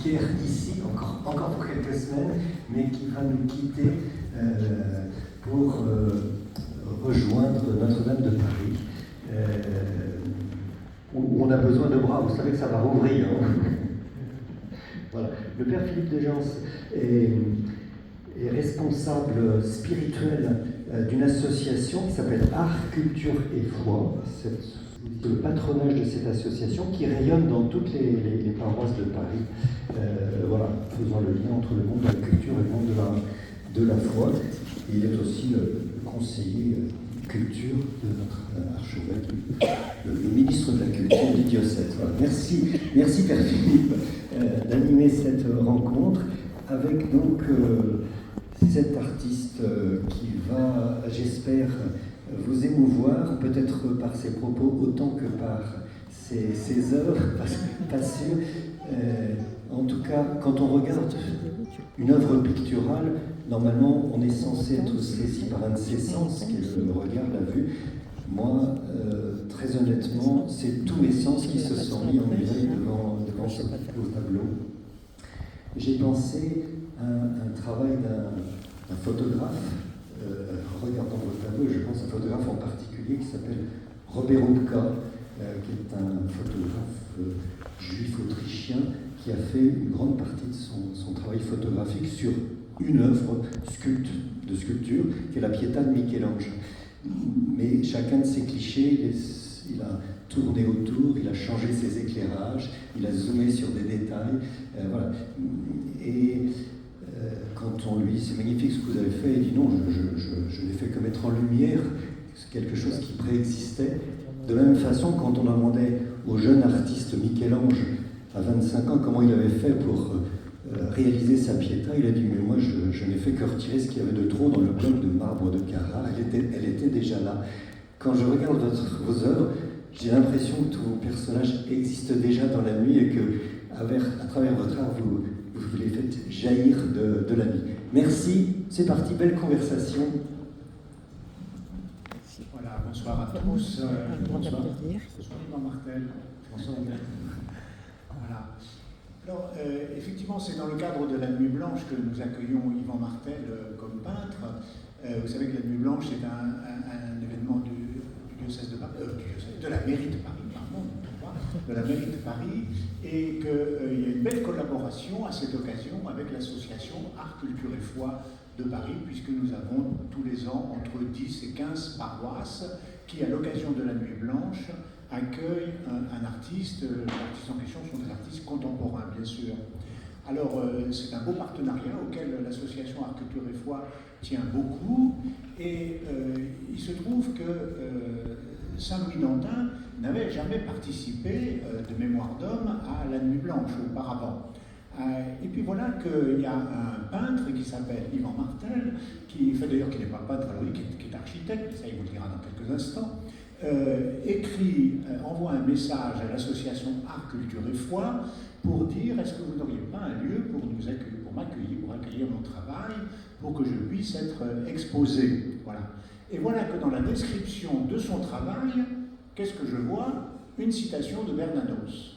vicaire ici, encore pour quelques semaines, mais qui va nous quitter pour rejoindre Notre-Dame de Paris, où on a besoin de bras. Vous savez que ça va rouvrir. Hein. Voilà. Le père Philippe Desgences est responsable spirituel d'une association qui s'appelle Art, Culture et Foi. C'est le patronage de cette association qui rayonne dans toutes les paroisses de Paris, voilà, faisant le lien entre le monde de la culture et le monde de la foi. Et il est aussi le conseiller culture de notre archevêque, le ministre de la culture du diocèse. Voilà. Merci Père Philippe d'animer cette rencontre avec donc cet artiste qui va, j'espère, vous émouvoir, peut-être par ses propos autant que par ses œuvres, pas sûr. En tout cas, quand on regarde une œuvre picturale, normalement, on est censé être saisi par un de ses sens, qui est le regard, la vue. Moi, très honnêtement, c'est tous mes sens qui se sont mis en éveil devant ce beau tableau. J'ai pensé à un travail d'un photographe. Regardant votre tableau, je pense à un photographe en particulier qui s'appelle Robert Hupka, qui est un photographe juif autrichien qui a fait une grande partie de son travail photographique sur une œuvre de sculpture, qui est la Pietà de Michel-Ange. Mais chacun de ces clichés, il a tourné autour, il a changé ses éclairages, il a zoomé sur des détails, voilà. Et quand on lui dit c'est magnifique ce que vous avez fait, il dit non, je n'ai fait que mettre en lumière quelque chose qui préexistait. De la même façon, quand on demandait au jeune artiste Michel-Ange à 25 ans comment il avait fait pour réaliser sa Pietà, il a dit mais moi je n'ai fait que retirer ce qu'il y avait de trop dans le bloc de marbre de Carrare, elle était déjà là. Quand je regarde vos œuvres, j'ai l'impression que tous vos personnages existent déjà dans la nuit et que à travers votre art vous les faites jaillir de la nuit. Merci, c'est parti, belle conversation. Voilà, bonsoir à tous. Bonsoir Yvan Martel. Bonsoir. Voilà. Alors, effectivement, c'est dans le cadre de la Nuit Blanche que nous accueillons Yvan Martel comme peintre. Vous savez que la Nuit Blanche est un événement du diocèse de Paris, de la mairie de Paris, pardon, de la mairie de Paris, et qu'il y a une belle collaboration à cette occasion avec l'association Art, Culture et Foi de Paris, puisque nous avons tous les ans entre 10 et 15 paroisses qui, à l'occasion de la Nuit Blanche, accueillent un artiste. Les artistes en question sont des artistes contemporains, bien sûr. Alors, c'est un beau partenariat auquel l'association Art, Culture et Foi tient beaucoup, et il se trouve que Saint-Louis-d'Antin n'avait jamais participé de mémoire d'homme à la Nuit Blanche auparavant. Et puis voilà qu'il y a un peintre qui s'appelle Yvan Martel, qui n'est pas peintre, alors qui est architecte, ça il vous le dira dans quelques instants, envoie un message à l'association Art, Culture et Foi pour dire est-ce que vous n'auriez pas un lieu pour nous accueillir, pour accueillir mon travail, pour que je puisse être exposé. Voilà. Et voilà que dans la description de son travail, qu'est-ce que je vois? Une citation de Bernanos.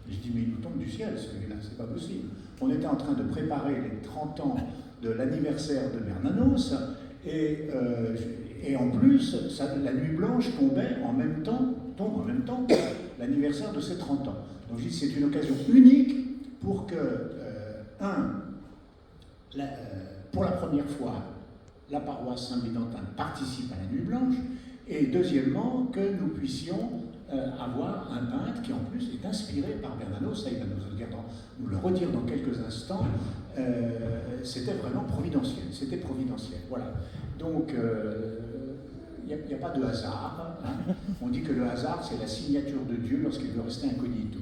Je dis mais il nous tombe du ciel celui-là, c'est pas possible. On était en train de préparer les 30 ans de l'anniversaire de Bernanos, et en plus, la Nuit Blanche tombe en même temps que l'anniversaire de ses 30 ans. Donc je dis c'est une occasion unique pour que, pour la première fois, la paroisse Saint-Louis-d'Antin participe à la Nuit Blanche, et deuxièmement, que nous puissions avoir un peintre qui en plus est inspiré par Bernanos, ça il va nous le redire dans quelques instants. C'était vraiment providentiel, voilà. Donc, il n'y a pas de hasard. Hein. On dit que le hasard, c'est la signature de Dieu lorsqu'il veut rester incognito.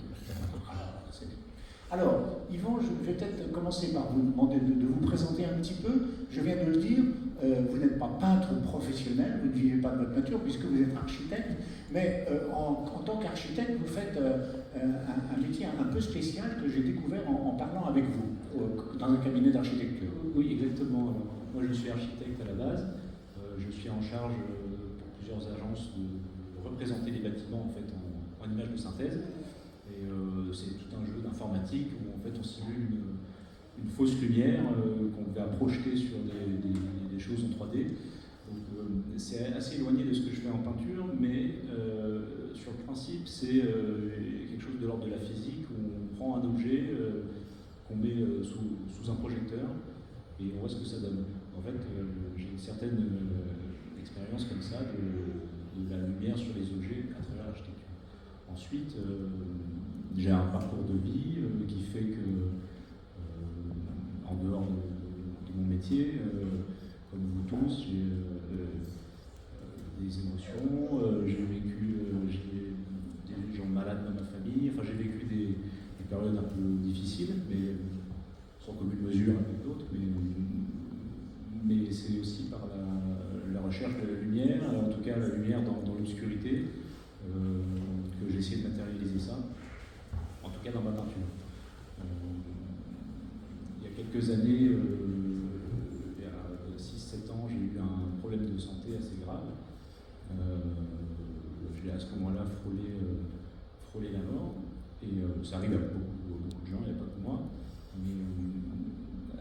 Alors, Yvan, je vais peut-être commencer par vous demander de vous présenter un petit peu. Je viens de le dire, vous n'êtes pas peintre professionnel, vous ne vivez pas de votre peinture puisque vous êtes architecte, mais en tant qu'architecte, vous faites un métier un peu spécial que j'ai découvert en parlant avec vous, dans un cabinet d'architecture. Oui, exactement. Alors, moi, je suis architecte à la base. Je suis en charge pour plusieurs agences de représenter les bâtiments en fait, en image de synthèse. Et c'est tout un jeu d'informatique où en fait on simule une fausse lumière qu'on va projeter sur des choses en 3D. Donc c'est assez éloigné de ce que je fais en peinture, mais sur le principe c'est quelque chose de l'ordre de la physique où on prend un objet qu'on met sous un projecteur et on voit ce que ça donne. En fait, j'ai une certaine expérience comme ça de la lumière sur les objets à travers l'architecture. Ensuite, j'ai un parcours de vie qui fait que, en dehors de mon métier, comme vous tous, j'ai des émotions, j'ai vécu des gens malades dans ma famille, enfin j'ai vécu des périodes un peu difficiles, mais sans commune mesure avec d'autres, mais c'est aussi par la recherche de la lumière, en tout cas la lumière dans l'obscurité, que j'ai essayé de matérialiser ça, en tout cas dans ma peinture. Il y a quelques années, il y a 6-7 ans, j'ai eu un problème de santé assez grave. J'ai à ce moment-là frôlé la mort, et ça arrive à beaucoup de gens, il n'y a pas que moi, mais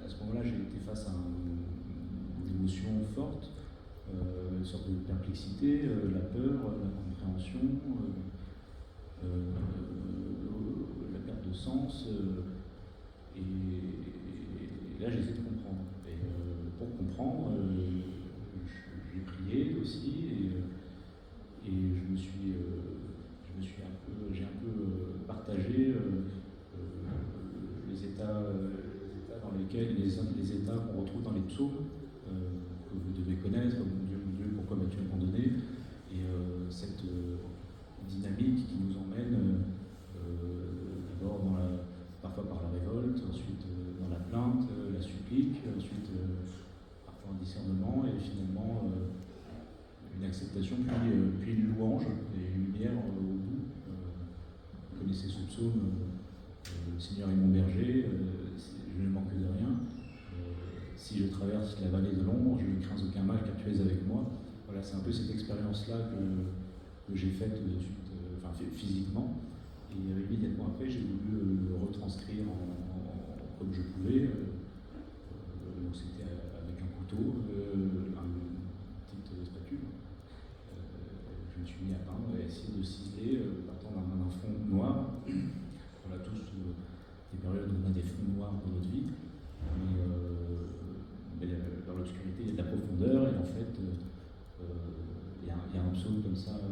à ce moment-là j'ai été face à une émotion forte, une sorte de perplexité, la peur, l'incompréhension, la perte de sens, et là j'ai essayé de comprendre. Et pour comprendre, j'ai prié aussi, et j'ai un peu partagé les états dans lesquels, les états qu'on retrouve dans les psaumes, que vous devez connaître, mon Dieu, pourquoi m'as-tu abandonné, et cette dynamique qui nous emmène d'abord parfois par la révolte, ensuite dans la plainte, la supplique, ensuite parfois un discernement, et finalement une acceptation, puis une louange et une lumière au bout. Vous connaissez ce psaume, le Seigneur est mon berger, je ne manque de rien. Si je traverse la vallée de l'ombre, je ne crains aucun mal car tu es avec moi. Voilà, c'est un peu cette expérience-là que j'ai faite physiquement. Et immédiatement après, j'ai voulu le retranscrire comme je pouvais. Donc c'était avec un couteau, une petite spatule. Je me suis mis à peindre et à essayer de ciseler, partant d'un fond noir. On a tous des périodes où on a des fonds noirs dans notre vie. Mais dans l'obscurité, il y a de la profondeur, et en fait, il y a un psaume comme ça, je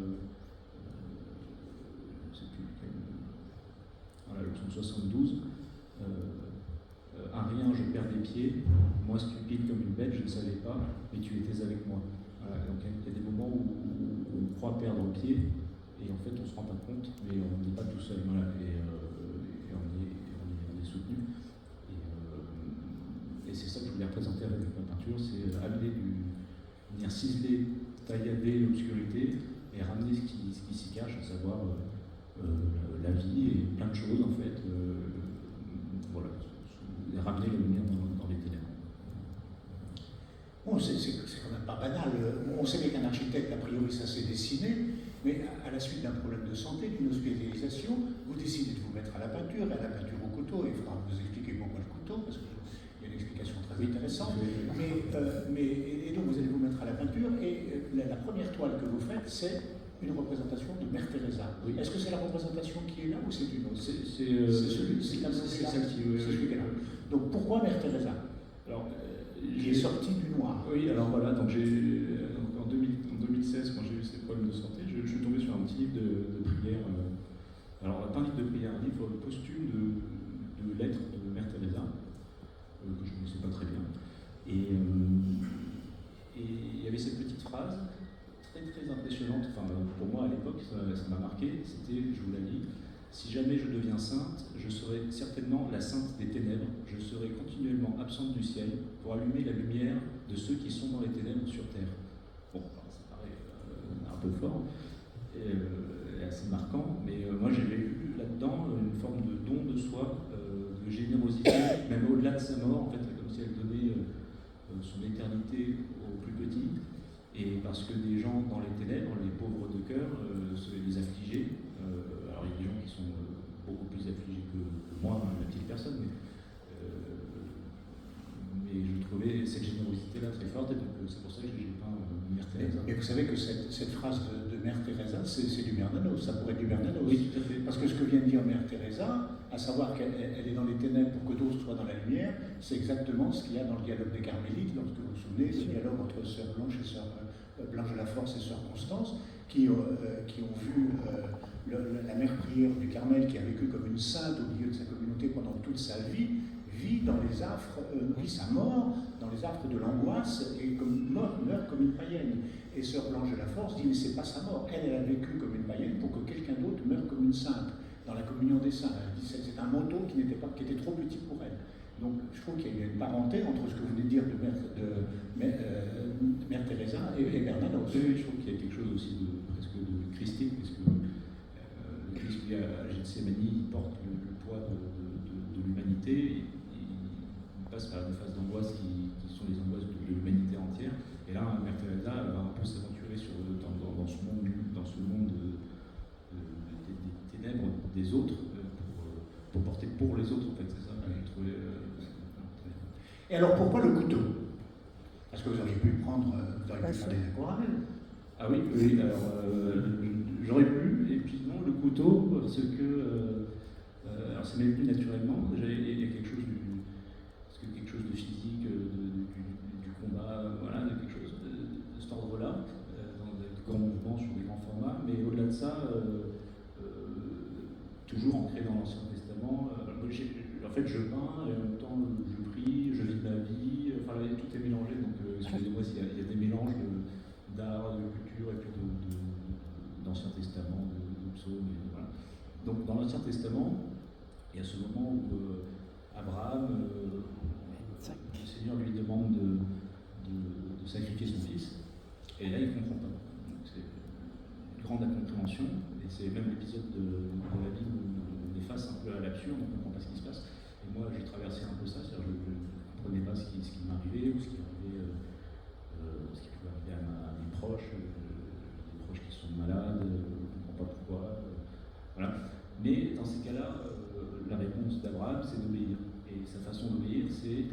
ne sais plus lequel, voilà, le psaume 72, un rien, je perds des pieds, moi stupide comme une bête, je ne savais pas, mais tu étais avec moi. Voilà, donc il y a des moments où on croit perdre pied, et en fait on ne se rend pas compte, mais on n'est pas tout seul, voilà, et on est soutenu. Et c'est ça que je voulais représenter avec ma peinture, c'est venir ciseler, taillader l'obscurité et ramener ce qui s'y cache, à savoir la vie et plein de choses en fait. Voilà, et ramener la lumière dans les ténèbres. Bon, c'est quand même pas banal. On savait qu'un architecte, a priori, ça s'est dessiné, mais à la suite d'un problème de santé, d'une hospitalisation, vous décidez de vous mettre à la peinture, et à la peinture au couteau, et il faudra vous expliquer pourquoi le couteau, parce qu'il y a une explication très intéressante. Et donc vous allez vous mettre à la peinture, et la première toile que vous faites, c'est une représentation de Mère Teresa. Oui. Est-ce que c'est la représentation qui est là ou c'est une autre? C'est celui-là. Donc pourquoi Mère Teresa? Alors, qui est sorti du noir. Oui, alors voilà, donc en 2016, quand j'ai eu ces problèmes de santé, je suis tombé sur un petit livre de prière. Alors, pas un livre de prière, un livre posthume de lettres de Mère Teresa, que je ne connaissais pas très bien. Et il y avait cette petite phrase très impressionnante, enfin pour moi à l'époque ça m'a marqué, c'était, je vous l'ai dit, si jamais je deviens sainte, je serai certainement la sainte des ténèbres, je serai continuellement absente du ciel pour allumer la lumière de ceux qui sont dans les ténèbres sur terre. Bon, alors, ça paraît un peu fort et assez marquant, mais moi j'avais vu là-dedans une forme de don de soi, de générosité, même au-delà de sa mort, en fait, comme si elle donnait son éternité aux plus petits. Et parce que des gens dans les ténèbres, les pauvres de cœur, les affligés, alors il y a des gens qui sont beaucoup plus affligé que moi, hein, la petite personne, mais je trouvais cette générosité-là très forte, et donc c'est pour ça que j'ai peint Mère Teresa. Et vous savez que cette phrase de Mère Teresa, c'est du Bernanos, ça pourrait être du Bernanos. Oui, tout à fait. Parce que ce que vient de dire Mère Teresa, à savoir qu'elle est dans les ténèbres pour que d'autres soient dans la lumière, c'est exactement ce qu'il y a dans le dialogue des Carmélites, lorsque vous vous souvenez, ce dialogue entre Sœur Blanche et Sœur Blanche de la Force et Sœur Constance, qui ont vu la mère prière du Carmel, qui a vécu comme une sainte au milieu de sa communauté pendant toute sa vie, vit dans les affres, vit sa mort dans les affres de l'angoisse et meurt comme une païenne. Et Sœur Blanche de la Force dit mais c'est pas sa mort, elle a vécu comme une païenne pour que quelqu'un d'autre meure comme une sainte dans la communion des saints. Elle dit c'est un manteau qui était trop petit pour elle. Donc je trouve qu'il y a une parenté entre ce que vous venez de dire de Mère Teresa et Bernanos. Oui, je trouve qu'il y a quelque chose aussi presque de christique, parce que le Christ qui à Gethsémani, il porte le poids de l'humanité. Il passe par des phases d'angoisse qui sont les angoisses de l'humanité entière. Et là, Mère Teresa va un peu s'aventurer dans ce monde des ténèbres des autres pour porter pour les autres, en fait. C'est ça que j'ai trouvé. Et alors, pourquoi le couteau? Parce que vous auriez pu prendre, vous auriez pu faire des aquarelles. Ah oui, alors j'aurais pu, et puis non, le couteau, parce que alors ça m'est venu naturellement. Il y a quelque chose de physique, du combat, voilà, de quelque chose de cet ordre-là, dans des grands mouvements sur des grands formats, mais au-delà de ça, toujours ancré dans l'Ancien Testament. En fait, je peins et en même temps je prie, je vis ma vie, enfin tout est mélangé, donc excusez-moi s'il y a des mélanges d'art, de culture et puis d'Ancien Testament, de psaumes, voilà. Donc dans l'Ancien Testament, il y a ce moment où Abraham, le Seigneur lui demande de sacrifier son fils, et là il ne comprend pas. Donc c'est une grande incompréhension, et c'est même l'épisode de la Bible où on est face un peu à l'absurde, on ne comprend pas ce qui se passe. Et moi j'ai traversé un peu ça, c'est-à-dire je ne comprenais pas ce qui m'arrivait, ou ce qui pouvait arriver à mes proches, des proches qui sont malades, je ne comprends pas pourquoi. Voilà. Mais dans ces cas-là, la réponse d'Abraham, c'est d'obéir. Et sa façon d'obéir, c'est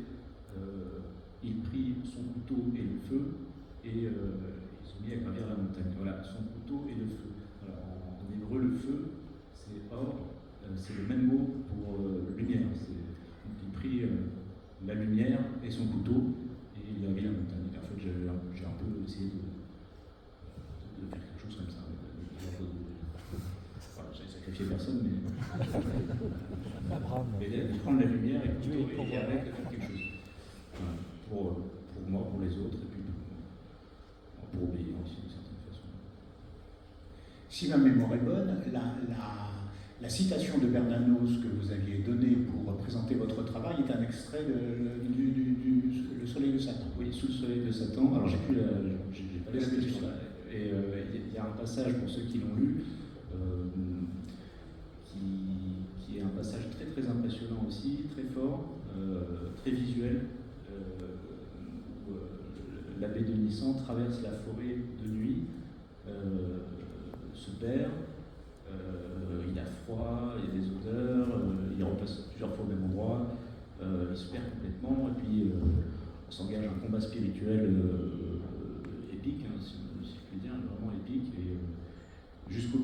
il prit son couteau et le feu, et ils sont mis à gravir la montagne. Voilà, son couteau et le feu. Alors, en hébreu, le feu, c'est or, c'est le même mot pour lumière. Donc il prit la lumière et son couteau, et il a gravi la montagne. Et en fait, j'ai un peu essayé de faire quelque chose comme ça. Voilà, j'ai sacrifié personne, mais de prendre la lumière et avec de faire quelque chose. Voilà, pour moi, pour les autres, et puis pour obéir aussi d'une certaine façon. Si ma mémoire est bonne, la citation de Bernanos que vous aviez donnée pour présenter votre travail est un extrait Le Soleil de Satan. Oui, Sous le Soleil de Satan. Alors j'ai pas la citation là. Et il y a un passage pour ceux qui l'ont lu, qui est un passage très très impressionnant aussi, très fort, très visuel, où l'abbé de Nissan traverse la forêt de nuit, se perd, il a froid, il y a des odeurs, il repasse plusieurs fois au même endroit, il se perd complètement, et puis on s'engage un combat spirituel épique, hein, si je puis dire, vraiment épique, et jusqu'au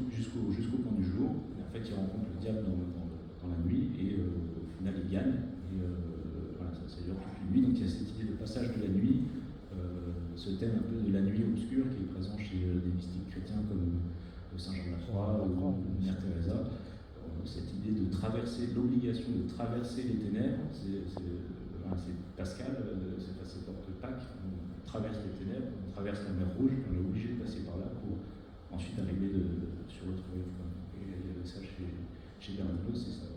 point du jour. Et en fait, il rencontre le diable dans la nuit, et au final, il gagne. Et voilà, ça dure toute une nuit. Donc il y a cette idée de passage de la nuit, ce thème un peu de la nuit obscure qui est présent chez des mystiques chrétiens comme Saint Jean de la Croix ou Mère Teresa. Cette idée de traverser, l'obligation de traverser les ténèbres, c'est Pascal, c'est porte Pâques, on traverse les ténèbres, on traverse la mer Rouge, on est obligé de passer par là pour ensuite arriver sur l'autre rive. Et il y avait ça chez Bernanos, et ça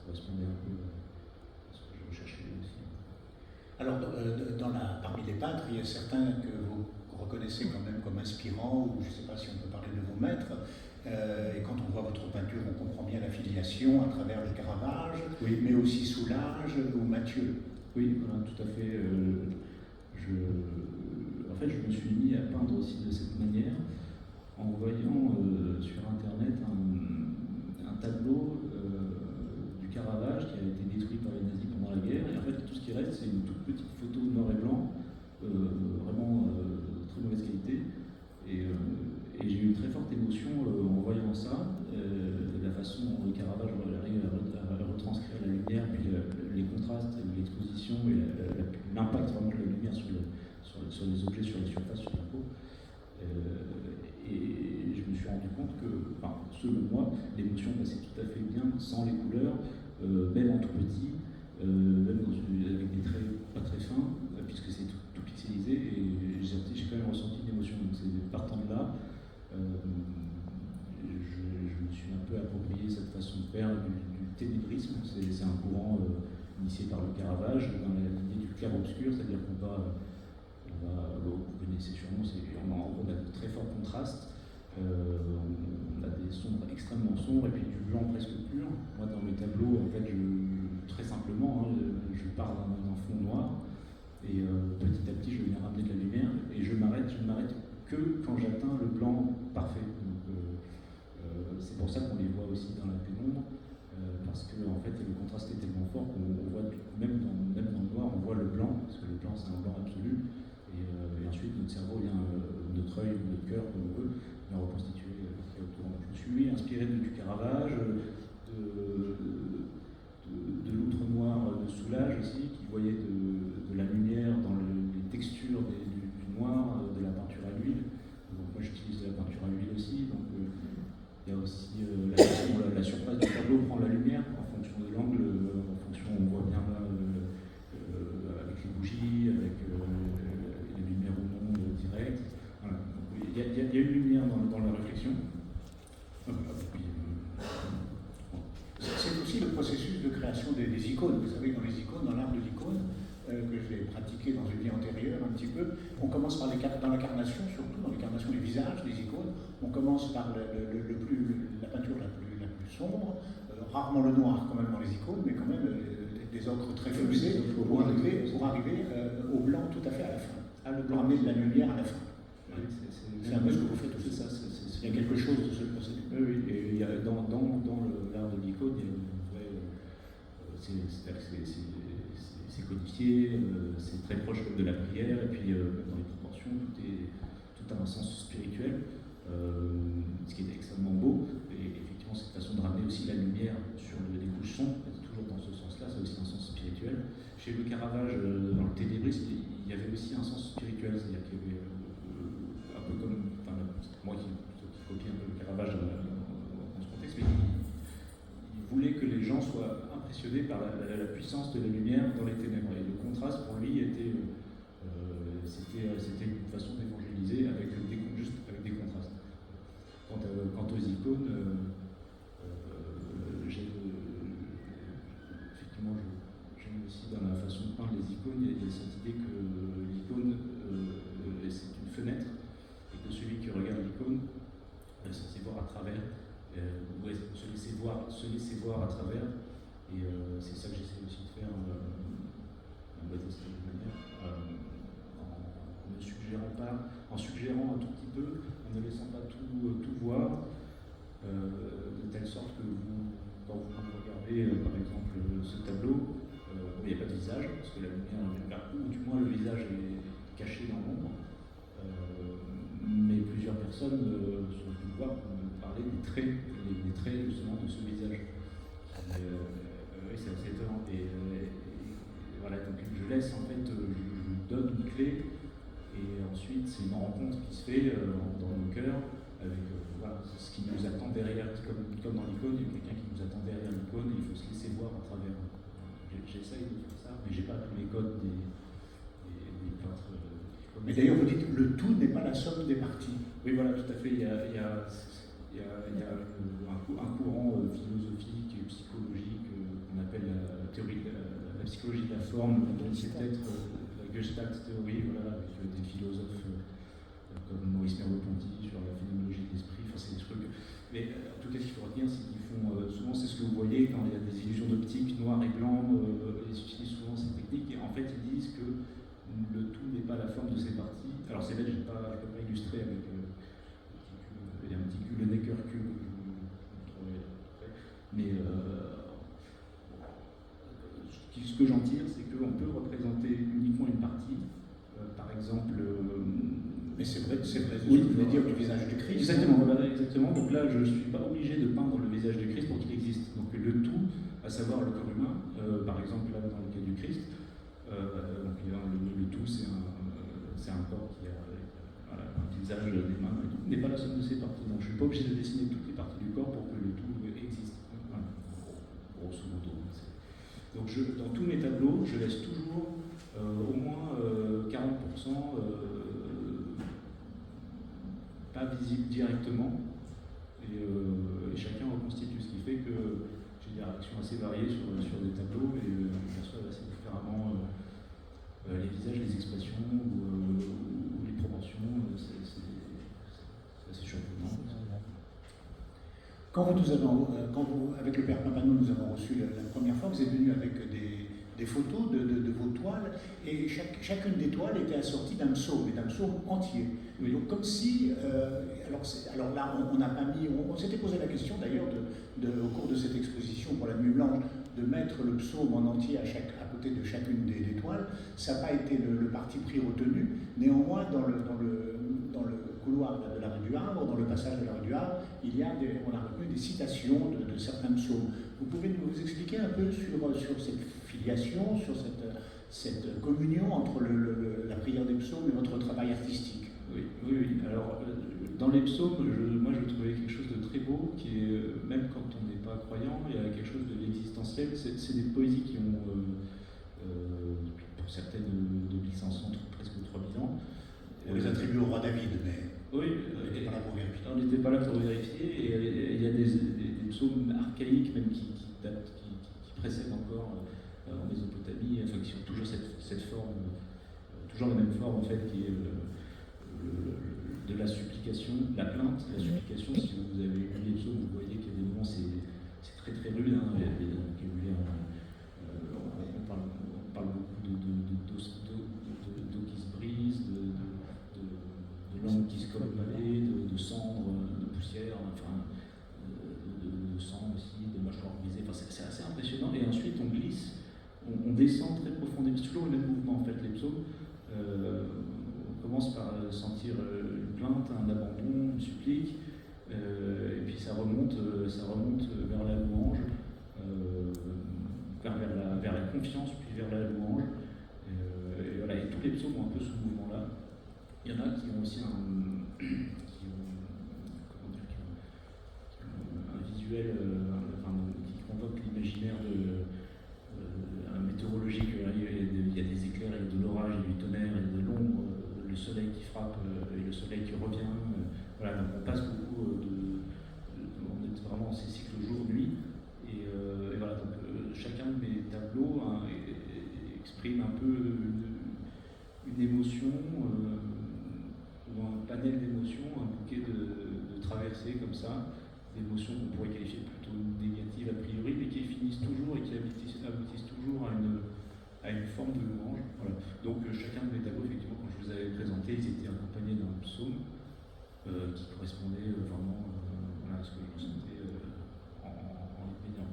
correspondait un peu à ce que je recherchais aussi. Alors, parmi les peintres, il y a certains que vous reconnaissez quand même comme inspirants, ou je ne sais pas si on peut parler de vos maîtres. Et quand on voit votre peinture, on comprend bien la filiation à travers le Caravage, oui, mais aussi Soulages ou Mathieu. Oui, voilà, tout à fait. En fait, je me suis mis à peindre aussi de cette manière en voyant sur Internet un tableau Caravage qui a été détruit par les nazis pendant la guerre, et en fait tout ce qui reste c'est une toute petite photo noir et blanc, vraiment très mauvaise qualité, et j'ai eu une très forte émotion en voyant ça, de la façon dont Caravage arrive à retranscrire la lumière, puis les contrastes, l'exposition et l'impact vraiment de la lumière sur les objets, sur les surfaces, sur la peau. Et je me suis rendu compte que, enfin, selon moi, l'émotion passait tout à fait bien sans les couleurs, même en tout petit, même avec des traits pas très fins, puisque c'est tout pixelisé, et j'ai quand même ressenti une émotion. Donc c'est partant de là, je me suis un peu approprié cette façon de faire du ténébrisme. C'est un courant initié par le Caravage, dans la lignée du clair-obscur, c'est-à-dire vous connaissez sûrement, on a de très forts contrastes, on a des sombres extrêmement sombres et puis du blanc presque pur. Moi dans mes tableaux, en fait, très simplement, je pars d'un fond noir et petit à petit je viens ramener de la lumière et je ne m'arrête que quand j'atteins le blanc parfait. Donc, c'est pour ça qu'on les voit aussi dans la pénombre, parce que en fait le contraste est tellement fort qu'on voit même dans le noir on voit le blanc, parce que le blanc c'est un blanc absolu. Et ensuite, notre cerveau vient, notre œil, notre cœur, comme on veut, vient reconstituer ce qu'il y a autour. Je me suis inspiré du Caravage, de l'outre noir de Soulages aussi, qui voyait de la lumière dans les textures du noir, de la peinture à l'huile. Donc moi j'utilise de la peinture à l'huile aussi. Donc il y a aussi la surface du tableau prend la lumière en fonction de l'angle, en fonction, on voit bien là, avec les bougies, avec les lumières au monde direct. Voilà. Il y a une lumière dans la réflexion. C'est aussi le processus de création des icônes. Vous savez, dans les icônes, dans l'art de l'icône, que j'ai pratiqué dans une vie antérieure un petit peu, on commence par dans l'incarnation, surtout dans l'incarnation des visages, des icônes, on commence par la peinture la plus sombre, rarement le noir quand même dans les icônes, mais quand même des ocres très foncés pour arriver au blanc tout à fait à la fin. Le blanc amener de la lumière à la fin. C'est un peu ce que vous faites aussi. C'est ça. Il y a quelque chose de ce procédé. Oui, et il y a, dans l'art de l'icône, il y a une vraie. C'est codifié, c'est très proche de la prière, et puis dans les proportions, tout a un sens spirituel, ce qui est extrêmement beau. Et effectivement, cette façon de ramener aussi la lumière sur les couches sombres, toujours dans ce sens-là, ça a aussi un sens spirituel. Chez le Caravage, dans le ténébrisme, il y avait aussi un sens spirituel, c'est-à-dire qu'il y avait un peu comme, moi qui copie un peu le Caravage dans ce contexte, mais il voulait que les gens soient impressionnés par la puissance de la lumière dans les ténèbres. Et le contraste pour lui c'était une façon d'évangéliser juste avec des contrastes. Quant aux icônes, effectivement, j'aime aussi dans la façon de peindre les icônes, il y a cette idée que l'icône c'est une fenêtre et que celui qui regarde l'icône est censé voir à travers, se laisser voir à travers, et c'est ça que j'essaie aussi de faire en suggérant un tout petit peu, en ne laissant pas tout voir, de telle sorte que quand vous regardez par exemple ce tableau, il n'y a pas de visage, parce que la lumière, ou du moins le visage est caché dans l'ombre, mais plusieurs personnes sont venues voir pour me parler des traits justement de ce visage. Oui, c'est assez étonnant. Et voilà, donc je laisse en fait, je donne une clé, et ensuite c'est une rencontre qui se fait dans nos cœurs avec voilà, ce qui nous attend derrière, comme dans l'icône, il y a quelqu'un qui nous attend derrière l'icône et il faut se laisser voir à travers. J'essaye de faire ça, mais j'ai pas tous les codes des peintres. Mais d'ailleurs, vous dites le tout n'est pas la somme des parties. Oui, voilà, tout à fait. Il y a un courant philosophique et psychologique qu'on appelle la théorie de la psychologie de la forme, donc c'est peut-être la Gestalt théorie, voilà, avec des philosophes comme Maurice Merleau-Ponty sur la phénoménologie de l'esprit. Enfin, c'est des trucs. Mais en tout cas, ce qu'il faut retenir, c'est qu'ils font souvent, c'est ce que vous voyez quand il y a des illusions d'optique noir et blanc, ils utilisent souvent ces techniques, et en fait, ils disent que le tout n'est pas la forme de ses parties. Alors c'est bête, je ne peux pas illustrer avec un petit cul, le Necker cube, mais ce que j'en tire, c'est qu'on peut représenter uniquement une partie, par exemple. Mais c'est vrai, oui, vous voulez dire du visage du Christ. Exactement, voilà, exactement. Donc là, je ne suis pas obligé de peindre le visage du Christ pour qu'il existe. Donc le tout, à savoir le corps humain, par exemple là dans le cas du Christ, donc, le tout c'est un corps qui a voilà, un visage, des mains, n'est pas la somme de ses parties. Donc je ne suis pas obligé de dessiner toutes les parties du corps pour que le tout existe. Voilà. Grosso modo. Donc dans tous mes tableaux, je laisse toujours au moins 40% pas visible directement, et chacun reconstitue, ce qui fait que j'ai des réactions assez variées sur des tableaux, et on perçoit assez différemment les visages, les expressions ou les proportions. C'est assez surprenant. Quand vous, avec le père Pampano, nous avons reçu la première fois, vous êtes venu avec des photos de vos toiles, et chacune des toiles était assortie d'un psaume, et d'un psaume entier. Oui. Donc comme si, alors là, on n'a pas mis, on s'était posé la question d'ailleurs au cours de cette exposition pour la Nuit Blanche, de mettre le psaume en entier à côté de chacune des toiles. Ça n'a pas été le parti pris retenu. Néanmoins, dans le couloir de la rue du Havre, dans le passage de la rue du Havre, on a retenu des citations de certains psaumes. Vous pouvez nous expliquer un peu sur cette filiation, sur cette communion entre la prière des psaumes et votre travail artistique? Oui. Alors, dans les psaumes, moi je trouvais quelque chose de très beau, qui est, même quand on n'est pas croyant, il y a quelque chose de l'existentiel. C'est des poésies qui ont, pour certaines de 1500, presque 3000 ans. On les attribue au roi David, mais oui, on n'était pas là pour vérifier. Et il y a des psaumes archaïques, même qui précèdent encore en Mésopotamie, enfin, qui ont toujours cette forme, toujours la même forme en fait, qui est de la supplication, la plainte, la supplication. Si vous avez lu les psaumes, vous voyez qu'il y a des moments, c'est très très rude. Hein. On parle beaucoup d'eau qui se brise, de langue qui se colle au palais, de cendres, de poussière, enfin, de sang aussi, de mâchoires brisées. Enfin, c'est assez impressionnant. Et ensuite, on glisse, on descend très profondément. C'est toujours le même mouvement en fait, les psaumes. On commence par sentir une plainte, un abandon, une supplique, et puis ça remonte vers la louange, vers la confiance, puis vers la louange. Et voilà, et tous les psaumes ont un peu ce mouvement-là. Il y en a qui ont aussi un visuel qui convoque l'imaginaire météorologique. Il y a des éclairs, il y a de l'orage, il y a du tonnerre, il y a de l'ombre, le soleil qui frappe et le soleil qui revient. Voilà, donc on passe beaucoup on est vraiment en ces cycles jour-nuit. Et voilà, donc chacun de mes tableaux exprime un peu une émotion, ou un panel d'émotions, un bouquet de traversées comme ça, d'émotions qu'on pourrait qualifier plutôt négatives a priori, mais qui finissent toujours et qui aboutissent toujours à une forme de louange. Voilà. Donc chacun de mes tableaux, effectivement, quand je vous avais présenté, ils étaient accompagnés d'un psaume qui correspondait vraiment à ce que je ressentais en les peignant.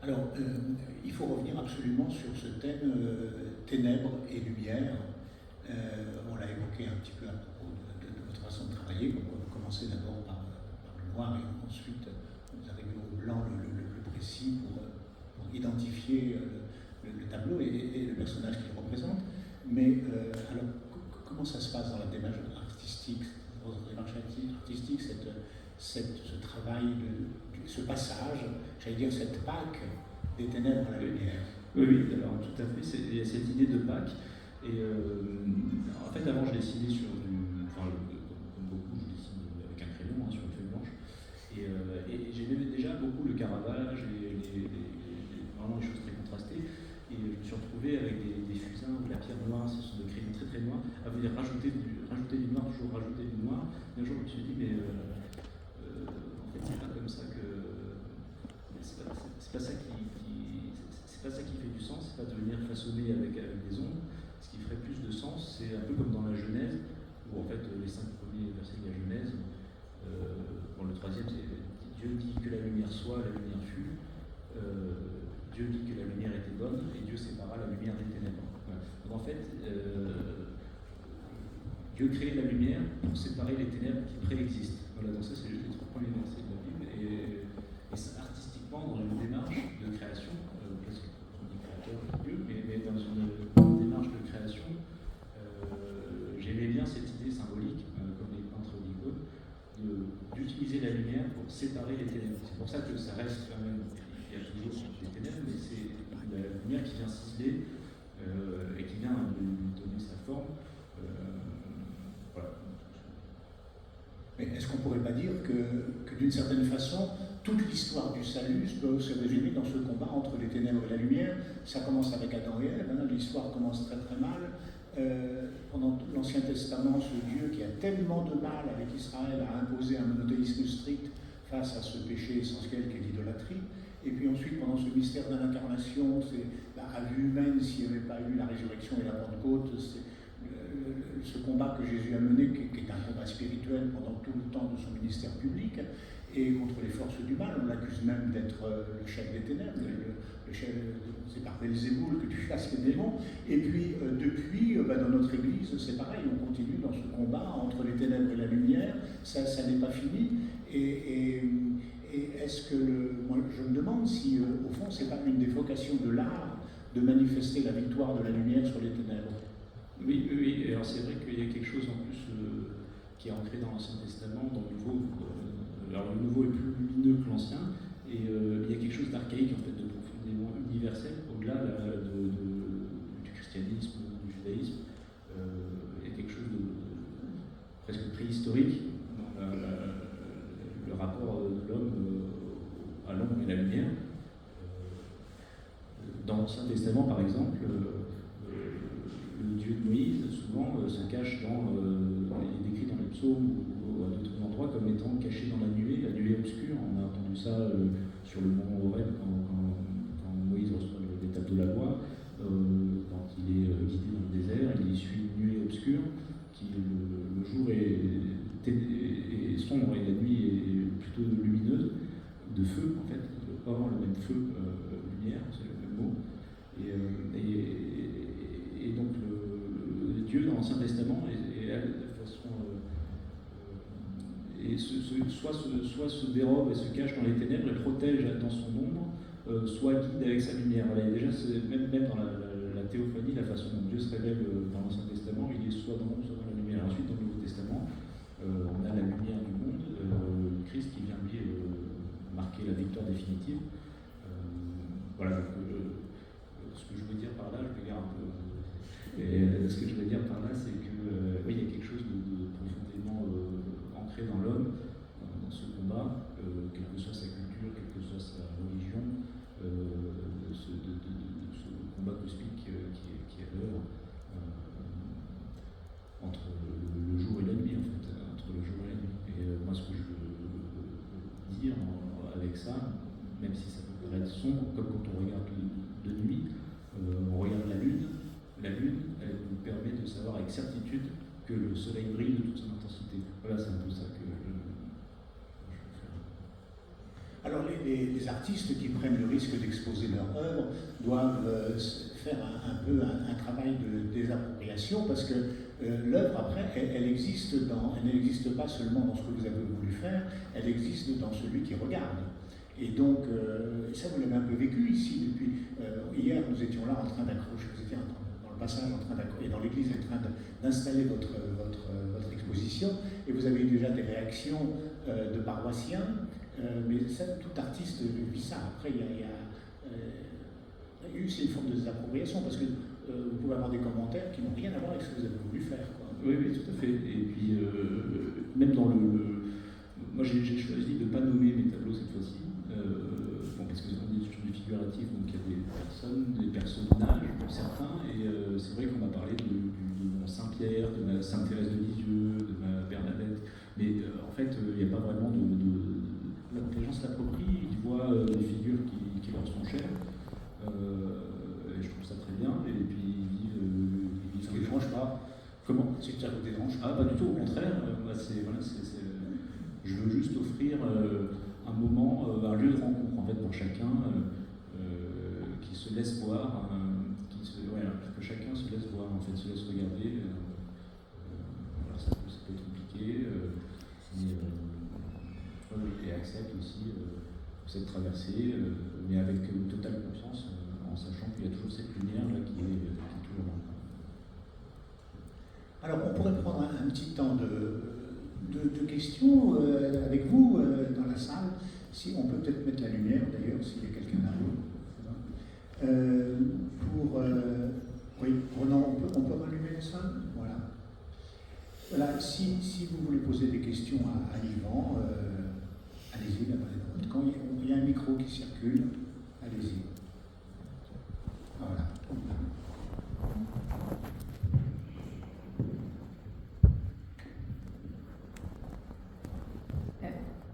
Alors, il faut revenir absolument sur ce thème ténèbres et lumière. On l'a évoqué un petit peu à propos de votre façon de travailler. Vous commencez d'abord par le noir et ensuite vous arrivez au blanc le plus précis pour identifier le tableau et le personnage qu'il représente. Mais alors, comment ça se passe dans la démarche artistique, ce travail, ce passage, j'allais dire cette Pâque des ténèbres à la lumière? Oui, alors tout à fait, il y a cette idée de Pâques. Et en fait, avant, je dessinais sur comme beaucoup, je dessine avec un crayon, sur une feuille blanche. Et j'aimais déjà beaucoup le Caravage et vraiment les choses très contrastées. Et je me suis retrouvé avec des fusains ou de la pierre noire, ce sont des crayons très très noirs, à venir rajouter du noir, toujours rajouter du noir. Et un jour, je me suis dit, mais en fait, c'est pas comme ça que. C'est pas ça qui fait du sens, c'est pas de venir façonner avec des ombres. Ce qui ferait plus de sens, c'est un peu comme dans la Genèse, où en fait les 5 premiers versets de la Genèse, le troisième, c'est Dieu dit que la lumière soit, la lumière fut. Dieu dit que la lumière était bonne et Dieu sépara la lumière des ténèbres. Voilà. Donc en fait, Dieu crée la lumière pour séparer les ténèbres qui préexistent. Voilà, donc ça c'est juste les 3 premiers versets de la Bible. Et ça, artistiquement, dans une démarche de création, parce qu'on dit créateur de Dieu, mais dans une démarche de création, j'aimais bien cette idée symbolique, comme les peintres l'icône, d'utiliser la lumière pour séparer les ténèbres. C'est pour ça que ça reste quand même, il y a toujours des ténèbres, mais c'est la lumière qui vient ciseler et qui vient lui donner sa forme. Voilà. Mais est-ce qu'on ne pourrait pas dire que d'une certaine façon, toute l'histoire du salut peut se résumer dans ce combat entre les ténèbres et la lumière? Ça commence avec Adam et Ève, hein, l'histoire commence très très mal. Pendant tout l'Ancien Testament, ce Dieu qui a tellement de mal avec Israël a imposé un monothéisme strict face à ce péché essentiel qu'est l'idolâtrie. Et puis ensuite, pendant ce mystère de l'incarnation, c'est à vue humaine, s'il n'y avait pas eu la résurrection et la Pentecôte, c'est ce combat que Jésus a mené, qui est un combat spirituel pendant tout le temps de son ministère public, et contre les forces du mal. On l'accuse même d'être le chef des ténèbres, le chef, c'est par Belzéboul que tu chasses les démons. Et puis, depuis, dans notre Église, c'est pareil, on continue dans ce combat entre les ténèbres et la lumière, ça n'est pas fini. Et est-ce que, moi je me demande si, au fond, c'est pas une des vocations de l'art de manifester la victoire de la lumière sur les ténèbres? Oui. Alors c'est vrai qu'il y a quelque chose en plus qui est ancré dans l'Ancien Testament, dans le Nouveau. Alors le Nouveau est plus lumineux que l'Ancien, et il y a quelque chose d'archaïque, en fait, de profondément universel, au-delà du christianisme, du judaïsme. Il y a quelque chose de presque préhistorique dans le rapport de l'homme à l'ombre et la lumière. Dans l'Ancien Testament, par exemple, le Dieu de Moïse, souvent, se cache il est décrit dans les psaumes ou à d'autres endroits comme étant caché dans la nuée obscure. On a entendu ça sur le mont Horeb quand Moïse reçoit l'étape de la loi, quand il est guidé dans le désert, il suit une nuée obscure, le jour est sombre et la nuit est plutôt lumineuse, de feu en fait, pas vraiment le même feu, lumière, c'est le même mot. Et donc Dieu dans l'Ancien Testament soit se dérobe et se cache dans les ténèbres et protège dans son ombre, soit guide avec sa lumière. Voilà, déjà, même dans la théophanie, la façon dont Dieu se révèle dans l'Ancien Testament, il est soit dans l'ombre, soit dans la lumière. Ensuite, dans le Nouveau Testament, on a la lumière du monde, Christ qui vient lui marquer la victoire définitive. Voilà, donc, ce que je veux dire par là, je regarde un peu. Ce que je veux dire par là, c'est que oui, il y a quelque chose de profondément ancré dans l'homme, dans ce combat, quelle que soit sa culture, quelle que soit sa religion, ce combat cosmique qui est l'heure entre le jour et la nuit, en fait, entre le jour et la nuit. Et moi, ce que je veux dire avec ça, même si ça peut paraître sombre, comme quand on regarde de nuit, on regarde la lune, elle nous permet de savoir avec certitude que le soleil brille de toute son intensité. Voilà, c'est un peu ça que je veux faire. Alors les artistes qui prennent le risque d'exposer leur œuvre doivent faire un peu un travail de désappropriation, parce que l'œuvre, après, elle n'existe pas seulement dans ce que vous avez voulu faire, elle existe dans celui qui regarde. Et donc, ça vous l'avez un peu vécu ici depuis. Hier, nous étions là en train d'accrocher, vous étiez dans le passage en train d'accrocher, et dans l'église en train d'installer votre exposition, et vous avez eu déjà des réactions de paroissiens, mais ça, tout artiste vit ça. Après, il y a eu aussi une forme de désappropriation, parce que vous pouvez avoir des commentaires qui n'ont rien à voir avec ce que vous avez voulu faire, quoi. Oui, tout à fait. Et puis, même dans moi, j'ai choisi de ne pas nommer mes tableaux cette fois-ci. Parce que on est sur du figuratif, donc il y a des personnes, des personnages pour certains, et c'est vrai qu'on m'a parlé de mon Saint-Pierre, de ma Sainte-Thérèse de Lisieux, de ma Bernadette, mais en fait, il n'y a pas vraiment les gens se l'approprient, ils voient des figures qui leur sont chères, et je trouve ça très bien, et puis ils vivent. Ça ne vous dérange pas? Comment? Si ça vous dérange? Ah, pas du tout, au contraire, je veux juste offrir un moment, un lieu de rencontre en fait pour chacun, qui se laisse voir, que chacun se laisse voir, en fait, se laisse regarder. Alors ça peut être compliqué, et accepte aussi cette traversée, mais avec une totale confiance, en sachant qu'il y a toujours cette lumière là qui est toujours là. Alors, on pourrait prendre un petit temps de questions avec vous dans la salle. Si on peut peut-être mettre la lumière, d'ailleurs, s'il y a quelqu'un là-haut. Oui, non, on peut rallumer la salle. Voilà. Voilà. Si vous voulez poser des questions à Yvan, allez-y, là-bas. Quand il y a un micro qui circule, allez-y. Voilà.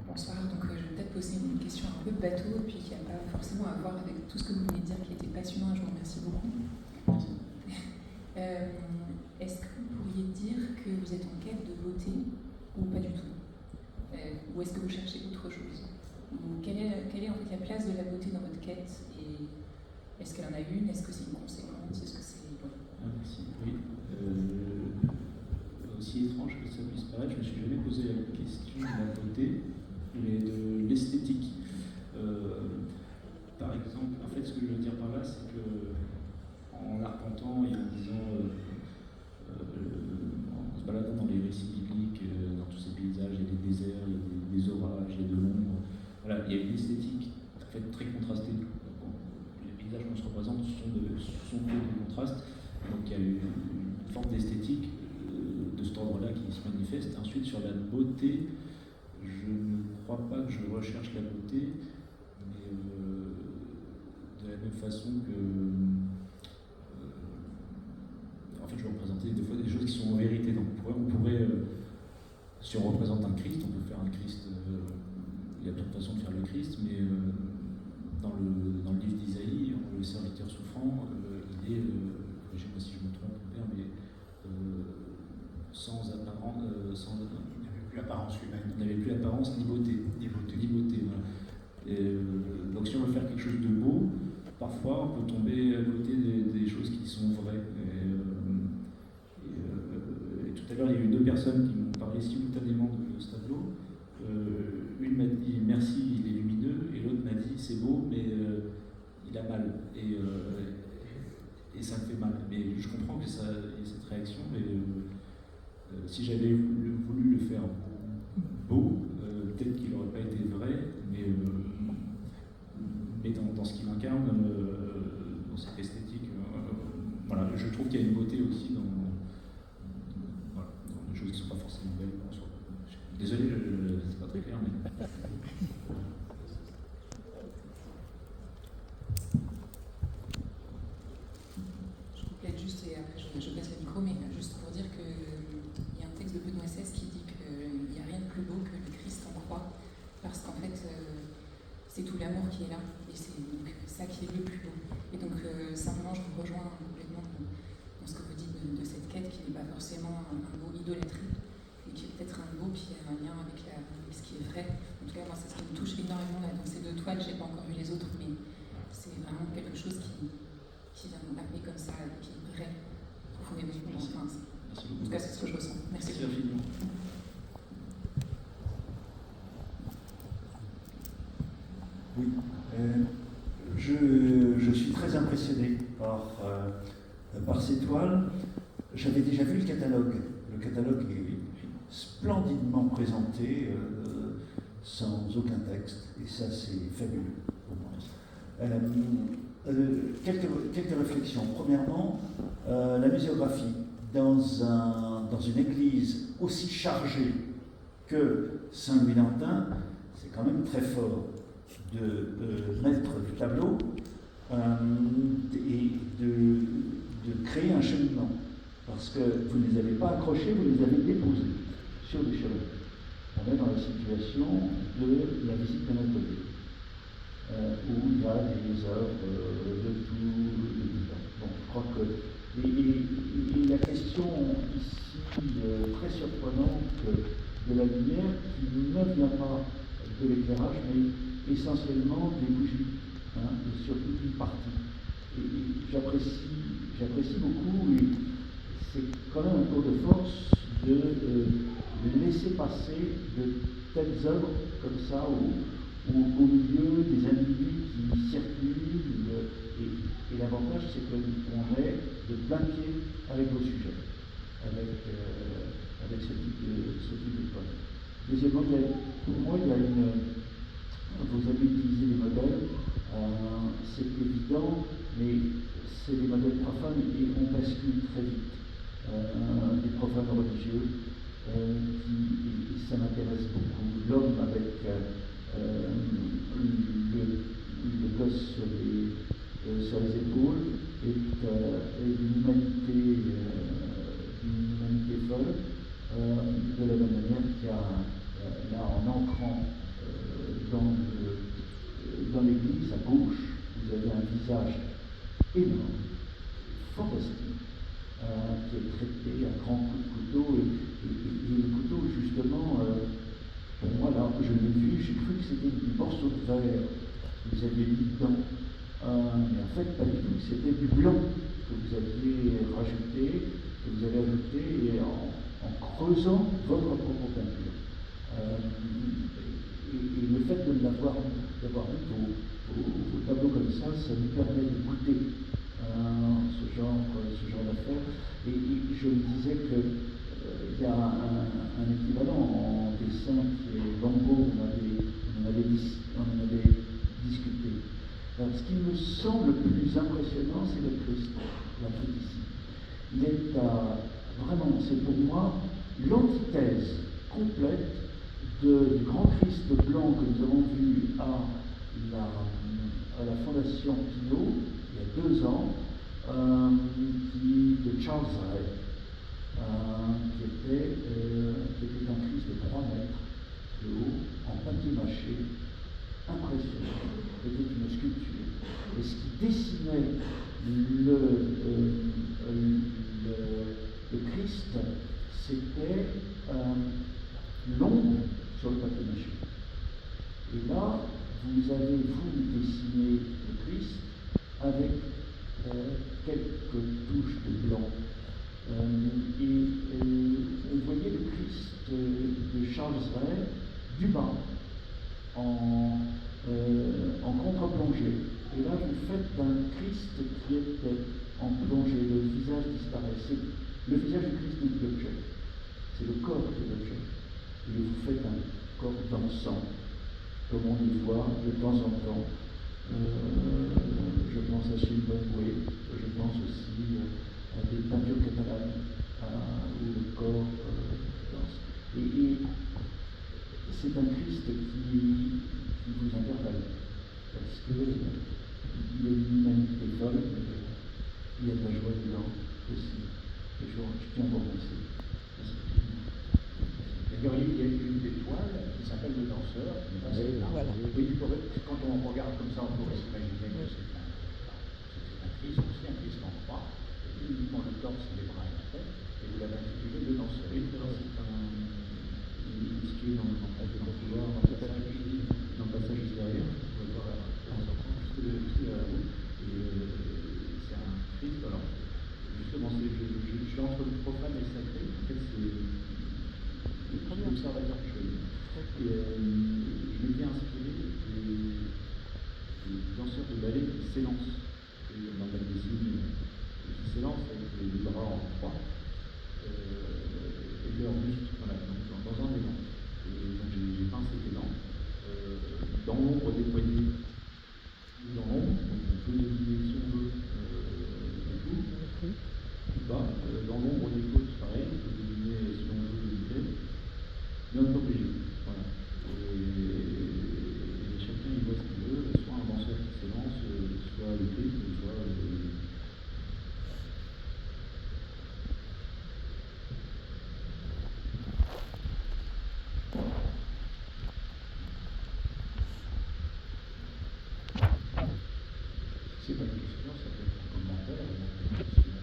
Bonsoir, donc je vais peut-être poser une question un peu bateau, et puis qui n'a pas forcément à voir avec tout ce que vous venez de dire, qui était passionnant, et je vous remercie beaucoup. Est-ce que vous pourriez dire que vous êtes en quête de beauté, ou pas du tout? Ou est-ce que vous cherchez autre chose? Ou quelle est en fait la place de la beauté dans votre quête, et est-ce qu'elle en a une? Est-ce que c'est une conséquence? Est-ce que c'est... Merci. Oui. Aussi étrange que ça puisse paraître, je ne me suis jamais posé la question de la beauté, mais de l'esthétique. Par exemple, en fait, ce que je veux dire par là, c'est que en arpentant et en disant, en se baladant dans les récits bibliques, dans tous ces paysages, il y a des déserts, il y a des orages, il y a de l'ombre. Voilà, il y a une esthétique en fait très contrastée. Les paysages qu'on se représente sont faits de contraste. Donc il y a une forme d'esthétique de cet ordre-là qui se manifeste. Ensuite, sur la beauté, je ne crois pas que je recherche la beauté, mais de la même façon que... en fait, je vais représenter des fois des choses qui sont en vérité. Donc on pourrait si on représente un Christ, on peut faire un Christ... il y a plein de façons de faire le Christ, mais dans le livre d'Isaïe, le serviteur souffrant, il est... corrigez-moi si je me trompe, Père, mais sans apparence, il n'avait plus apparence humaine. Il n'avait plus apparence ni beauté. Ni beauté, voilà. Donc si on veut faire quelque chose de beau, parfois on peut tomber à côté des choses qui sont vraies. Et tout à l'heure, il y a eu deux personnes qui m'ont parlé simultanément de ce tableau. Une m'a dit merci, il est lumineux, et l'autre m'a dit c'est beau, mais il a mal. Et ça me fait mal. Mais je comprends que ça y ait cette réaction, mais si j'avais voulu le faire beau, peut-être qu'il n'aurait pas été vrai, mais dans ce qu'il incarne, dans cette esthétique, voilà, je trouve qu'il y a une beauté aussi dans des choses qui ne sont pas forcément belles en soi. Désolé, c'est pas très clair, mais... Juste, et après je passe le micro, mais juste pour dire qu'il y a un texte de Benoît XVI qui dit qu'il n'y a rien de plus beau que le Christ en croix, parce qu'en fait, c'est tout l'amour qui est là, et c'est donc ça qui est le plus beau. Et donc, simplement, je vous rejoins complètement dans ce que vous dites de cette quête qui n'est pas forcément un beau idolâtrie, mais qui est peut-être un beau qui a un lien avec ce qui est vrai. En tout cas, moi, c'est ce qui me touche énormément là, dans ces deux toiles. Je n'ai pas encore vu les autres, mais c'est vraiment quelque chose qui vient de m'appeler comme ça, qui est vrai, profondément. Enfin, en tout cas, c'est ce que je ressens. Merci. Merci infiniment. Oui, je suis très impressionné par ces toiles. J'avais déjà vu le catalogue. Le catalogue est splendidement présenté, sans aucun texte, et ça c'est fabuleux pour moi. Quelques réflexions. Premièrement, la muséographie. Dans une église aussi chargée que Saint-Louis-d'Antin, c'est quand même très fort de mettre du tableau et de créer un cheminement. Parce que vous ne les avez pas accrochés, vous les avez déposés sur des chevaux. On est dans la situation de la visite d'Anatolie, où il y a des œuvres de tout. Bon, je crois que. Et la question ici très surprenante de la lumière qui ne vient pas de l'éclairage, mais essentiellement des bougies, et surtout une partie. j'apprécie beaucoup, et c'est quand même un tour de force de laisser passer de telles œuvres comme ça au milieu des individus qui circulent, et l'avantage c'est qu'on est de plein pied avec vos sujets, avec ce type de poème. Deuxièmement, pour moi, vous avez utilisé des modèles, c'est évident, mais c'est des modèles profanes et on bascule très vite. Des profanes religieux, et ça m'intéresse beaucoup. L'homme avec le gosse sur les épaules et d'une humanité folle, de la même manière qu'il y a là, en entrant dans l'église, à gauche, vous avez un visage énorme, fantastique, qui est traité à grands coups de couteau, et le couteau, justement, pour moi, là, je l'ai vu, j'ai cru que c'était une morceau de verre que vous aviez mis dedans, mais en fait, pas du tout, c'était du blanc que vous aviez rajouté, que vous avez ajouté, et en creusant votre propre peinture. Et le fait d'avoir vu vos tableaux comme ça nous permet de goûter ce genre d'affaires. Et je me disais qu'il y a un équivalent en dessin qui est Lambeau, on en avait discuté. Alors, ce qui me semble le plus impressionnant, c'est le Christ, l'Afrique ici. Il est vraiment, c'est pour moi l'antithèse complète du grand Christ blanc que nous avons vu à la Fondation Pinault il y a 2 ans, de Charles Ray, qui était un Christ de 3 mètres de haut, en papier mâché, impressionnant, c'était une sculpture. Et ce qui dessinait le Christ, c'était l'ombre sur le papier mâché. Et là, vous avez, dessiné le Christ avec quelques touches de blanc. On voyait le Christ de Charles Ray du bas, en contre-plongée. Et là, vous faites un Christ qui était en plongée, le visage disparaît. C'est le visage du Christ n'est plus l'objet, c'est le corps qui est l'objet. Et vous faites un corps dansant, comme on le voit de temps en temps. Je pense à Chimbabwe, je pense aussi à des peintures catalanes où le corps danse. Et c'est un Christ qui vous interpelle, parce qu'il y a une humanité folle, mais il y a de la joie dedans aussi. Et je tiens à vous remercier. D'ailleurs, il y a une des toiles qui s'appelle Le Danseur. Voilà. Oui, quand on regarde comme ça, on pourrait s'imaginer que c'est un Christ, aussi un Christ en croix, uniquement le torse, les bras et la tête, et vous l'avez intitulé Le Danseur. Oui, c'est ce qui est dans le couloir, dans le passage juste derrière, on va voir en sortant, juste derrière vous. Et c'est un Christ, alors, justement, je suis entre le profane et le sacré, en fait, c'est l'observateur que je suis. Et je m'étais inspiré des danseurs de ballet qui s'élancent, dans la décennie, qui s'élancent avec les bras en croix, et leur buste, voilà, donc dans un élan. Et donc j'ai peint cet élan, dans l'ombre des poignets, dans l'ombre, donc on peut deviner si on veut les coups, ou pas, dans l'ombre des côtes, pareil, on peut deviner si on veut les pieds. Mais on n'est pas obligé. Voilà. Et chacun il voit ce qu'il veut, soit un danseur qui s'élance, soit le Christ, soit c'est pas une question, ça peut être un commentaire, une question.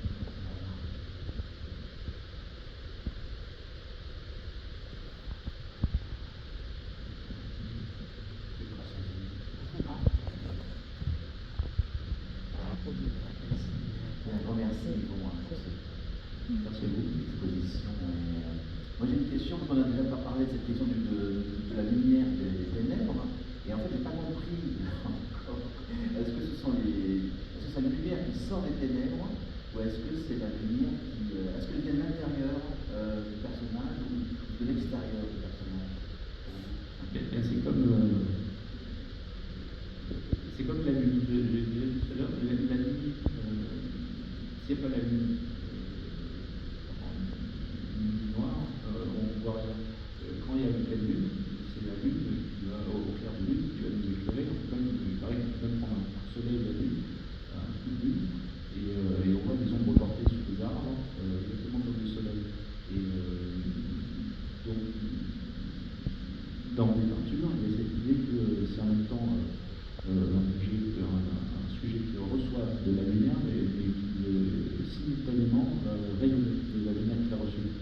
merci pour moi. Merci à vous, l'exposition. Moi j'ai une question, parce qu'on n'a déjà pas parlé de cette question de la lumière et des ténèbres, et en fait j'ai pas compris encore. Est-ce que c'est la lumière qui sort des ténèbres, ou est-ce que c'est la lumière qui... est-ce qu'elle vient de l'intérieur du personnage ou de l'extérieur du personnage? C'est comme la nuit, je disais tout à l'heure, la nuit, s'il n'y a pas la nuit noire, on voit rien. Quand il y a une pleine lune, c'est la lune qui va, au clair de lune, qui va nous éclairer. Il paraît qu'on peut même prendre un soleil de la lune, un coup de lune, et on voit des ombres portées sur les arbres, exactement comme le soleil. Et donc, dans les peintures, il y a cette idée que c'est en même temps un sujet qui reçoit de la lumière, mais qui simultanément rayonne de la lumière qu'il a reçue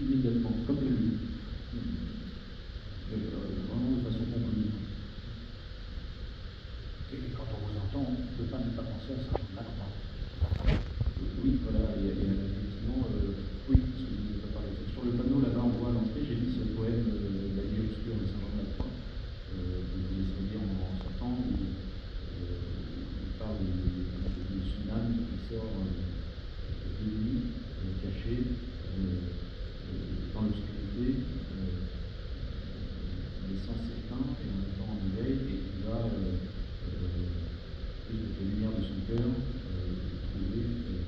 immédiatement, comme la lune. Vraiment de façon conclue. Et quand on vous entend, on ne peut pas ne pas penser à ça. Oui, voilà, et effectivement, oui, parce que je ne vous ai pas parlé. Sur le panneau, là-bas, on voit à l'entrée, j'ai mis ce poème La nuit obscure de Saint-Jean-de-la-Croix, que vous laissez lire en sortant, où il parle de son âme qui sort de nuit, cachée, dans l'obscurité, laissant s'éteint et en même temps en éveil, et qui va, avec la lumière de son cœur,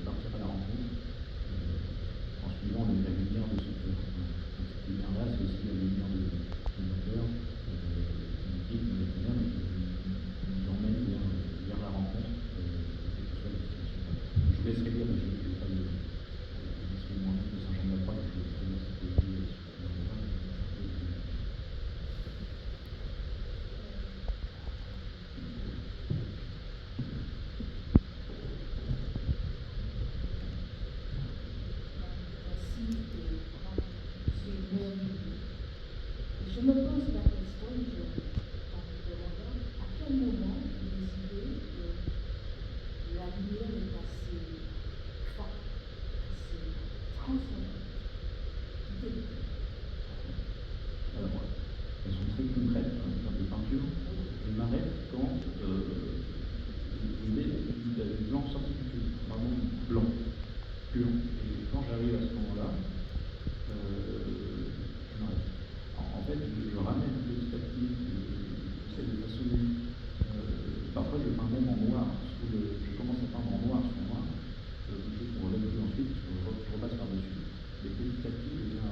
partir à la rencontre en suivant la lumière de son cœur. Donc cette lumière-là, c'est aussi la lumière de mon cœur, qui nous guide dans les ténèbres, qui nous emmène vers la rencontre, quelle que soit la situation. Je vous laisserai lire, mais je ne vais pas le moi-même de Saint-Jean-de-la-Croix, donc je vais très bien cette poésie sur le vin. Je me pose la question, en me demandant à quel moment vous décidez que la lumière est assez forte, assez transcendante. Alors, elles sont très concrètes en termes de peinture. Je m'arrête quand l'idée du blanc sorti du tube, vraiment blanc, pur. Et quand j'arrive à ce moment-là, je m'arrête. En fait, je ramène petit à petit, j'essaie de façonner. Parfois, je peins même en noir. Je commence à peindre en noir sur noir, quelque chose qu'on relève plus ensuite, je repasse par-dessus. Et petit à petit, je viens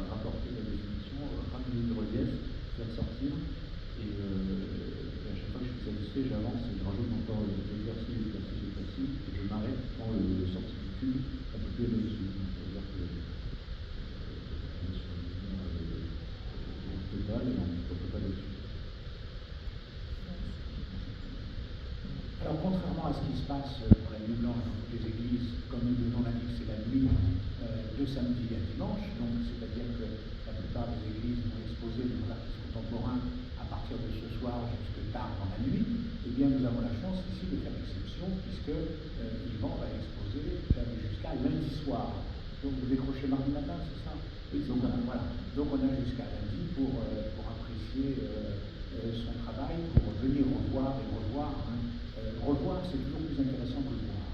rapporter la définition, ramener du relief, faire sortir. Et à chaque fois que je suis satisfait, j'avance et je rajoute encore l'éclaircie, et je m'arrête quand le sorti du tube, on ne peut plus aller dessus. C'est-à-dire que on est sur une lumière totale et on ne peut pas aller dessus. Alors, contrairement à ce qui se passe pour la nuit blanche dans toutes les églises, comme le nom l'indique, c'est la nuit de samedi à dimanche, donc c'est-à-dire que la plupart des églises vont exposer de l'artiste contemporain à partir de ce soir jusque tard dans la nuit. Eh bien, nous avons la chance ici de faire exception, puisque Yvan va exposer jusqu'à lundi soir. Donc, vous décrochez mardi matin, c'est ça? Oui, donc, voilà. Donc, on a jusqu'à lundi pour apprécier son travail, pour venir revoir et revoir. Revoir, c'est toujours plus intéressant que le voir.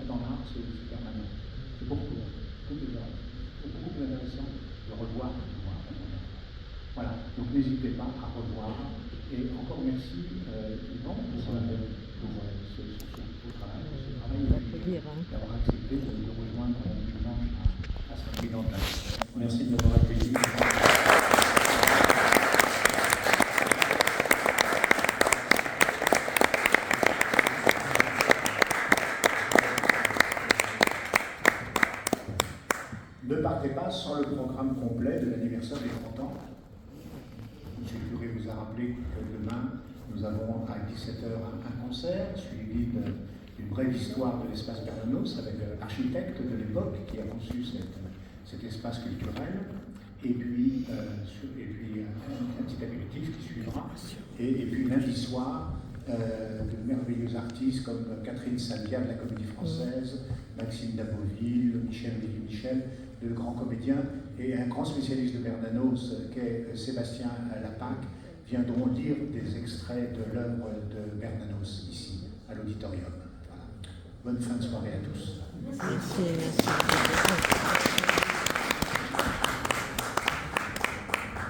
Dans l'art, c'est permanent. C'est beaucoup plus intéressant de revoir que de voir. Voilà, donc n'hésitez pas à revoir. Et encore merci, Yvan, pour ce travail, d'avoir accepté de rejoindre le Blanche à Saint-Louis-d'Antin. Merci de m'avoir accueilli. Ne partez pas sans le programme complet de l'anniversaire des 30 ans. M. le curé vous a rappelé que demain, nous avons à 17h un concert suivi d'une brève histoire de l'espace Bernanos avec l'architecte de l'époque qui a conçu cet espace culturel, et puis un petit apéritif qui suivra, et puis lundi soir, de merveilleux artistes comme Catherine Salvia de la Comédie Française, Maxime Daboville, Michel Michel, de grands comédiens, et un grand spécialiste de Bernanos, qu'est Sébastien Lapac, viendront lire des extraits de l'œuvre de Bernanos ici, à l'auditorium. Voilà. Bonne fin de soirée à tous. Merci.